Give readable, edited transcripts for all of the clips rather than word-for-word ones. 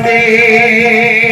दे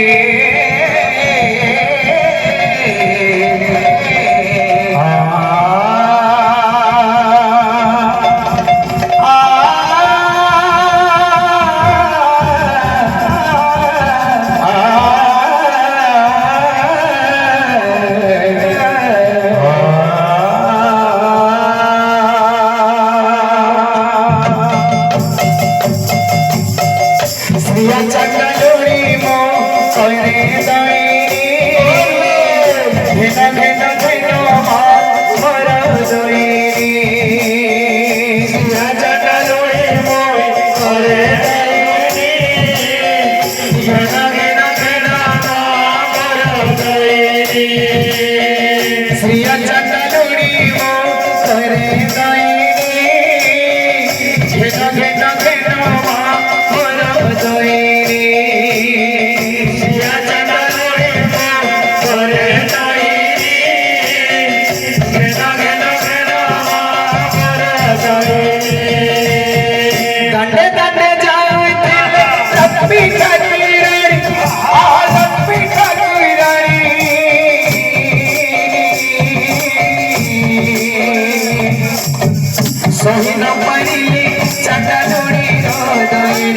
सोहिन परिले चटलोड़ी रोदरी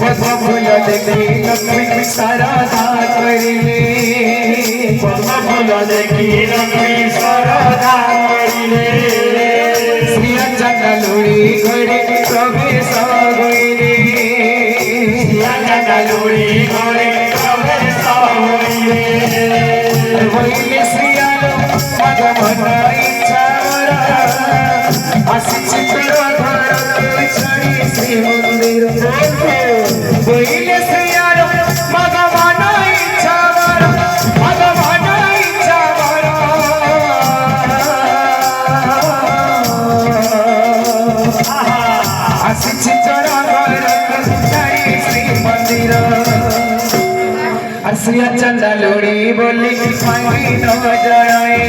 पद्म फूल देखी लक्ष्मी शारदा करिले पद्म फूल देखी लक्ष्मी शारदा करिले श्री चटलोड़ी घरे प्रवेश होइले श्री चटलोड़ी घरे प्रवेश होइले होइले श्री आलो भगवान इच्छा आशीष करो घर छड़ी श्री मंदिर बोले से यार भगवान इच्छा आशीष करो घर छड़ी श्री मंदिर और श्री चंदा लोड़ी बोली मांगी न जड़ाई